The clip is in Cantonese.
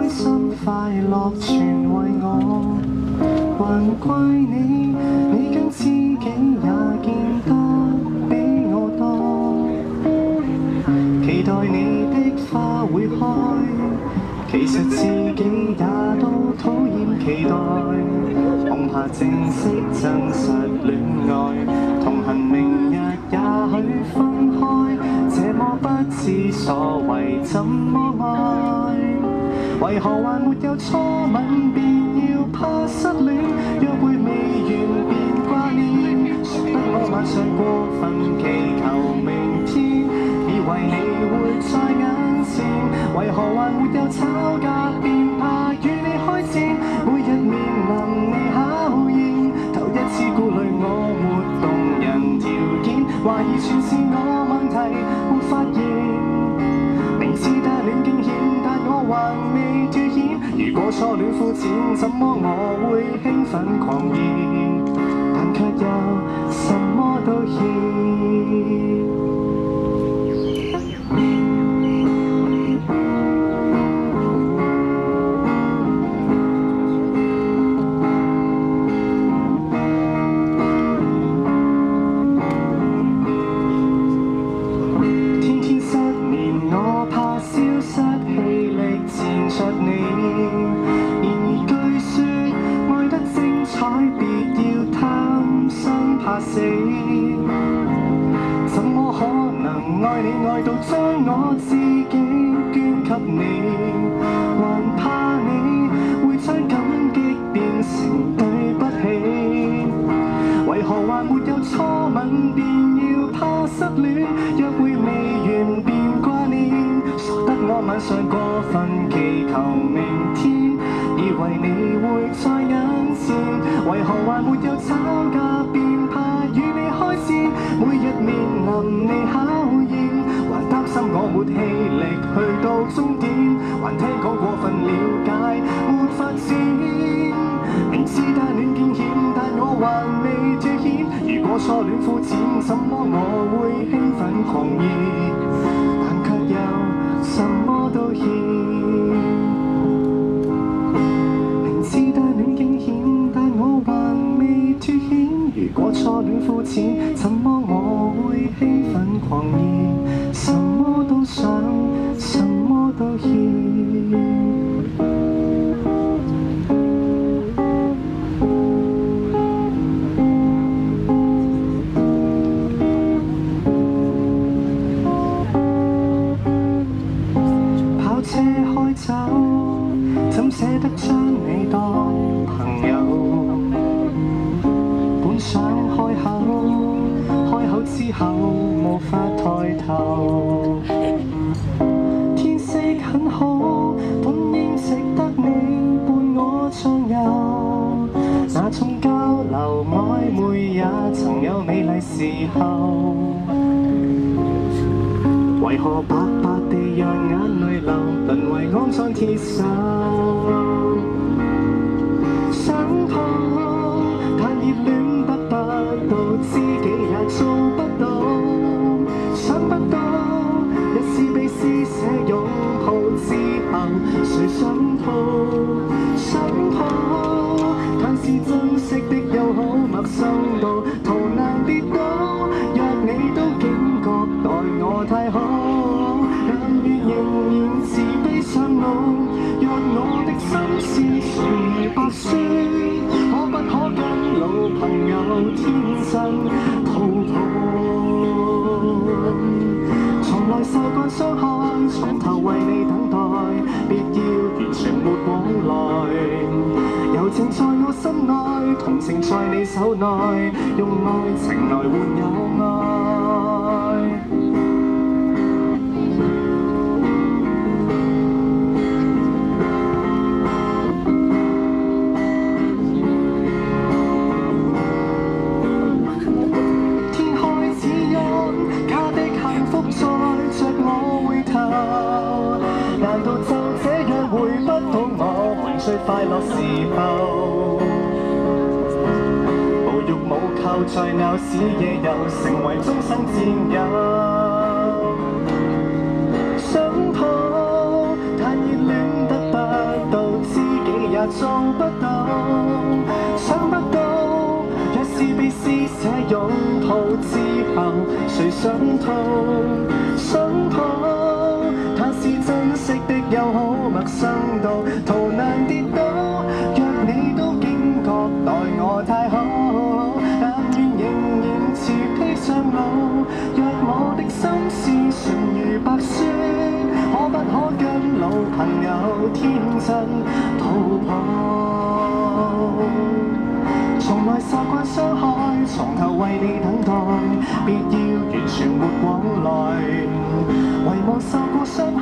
開心快樂全為我，還怪你，你跟知己也見得比我多。期待你的花會開，其實自己也都討厭期待。恐怕正式真實戀愛，同行明日也許分開，這麼不知所謂怎麼愛？為何還沒有初吻便要怕失戀？約會未完便掛念，說得我晚上過分祈求明天，以為你會在眼前。為何還沒有吵架便怕與你開戰？每日面臨你考驗，頭一次顧慮我沒動人條件，懷疑全是我問題沒發現。明知單戀驚險，但我還未脫險。如果初戀膚淺，怎麼我會興奮狂熱？但卻又什麼都欠。怎麼可能愛你愛到將我自己捐給你？還怕你會將感激變成對不起？為何還沒有初吻便要怕失戀？約會未完便掛念，傻得我晚上過分祈求明天，以為你會在眼前。為何還沒有吵架便怕與你開戰？每日面臨你考驗，還擔心我沒氣力去到終點，還聽講過分了解沒發展。明知單戀驚險，但我還未脫險。如果初戀膚淺，怎麼我會興奮狂熱？但卻又什麼都欠。明知單戀驚險，但我還未脫險。如果初戀膚淺，怎麼我會興奮狂熱？什麼都想，什麼都欠。跑車開走，怎捨得將你當朋友？想開口之後無法抬頭。天色很好，本應值得你伴我暢遊。那種交流曖昧也曾有美麗時候。為何白白地讓眼淚流，淪為骯髒鐵手？想抱，但熱戀得不到，知己也做不到。想不到一試被施捨擁抱之後，誰想抱？想抱，但是珍惜的又好陌生到逃難跌倒。若你都警覺待我太好，但願仍然是悲傷路。若我的心事全如白雪，可不可跟老朋友天真抱抱？從來受慣傷害，從頭為你等待，別要完全沒往來。柔情在我心內，同情在你手內，用愛情來換有愛。難道就這樣回不到我們最快樂時候？無欲無求在鬧市夜遊，成為終生戰友。想抱，但熱戀得不也做不到，想不到，若是被施捨擁抱之後，誰想逃？想抱，他是真惜的又好陌生到逃難跌倒。若你都驚覺待我太好，但願仍然持披上路。若我的心事純如白雪，可不可跟老朋友天真抱抱？從來習慣相看，從頭為你等待，別要完全沒往來，遺忘受過傷害。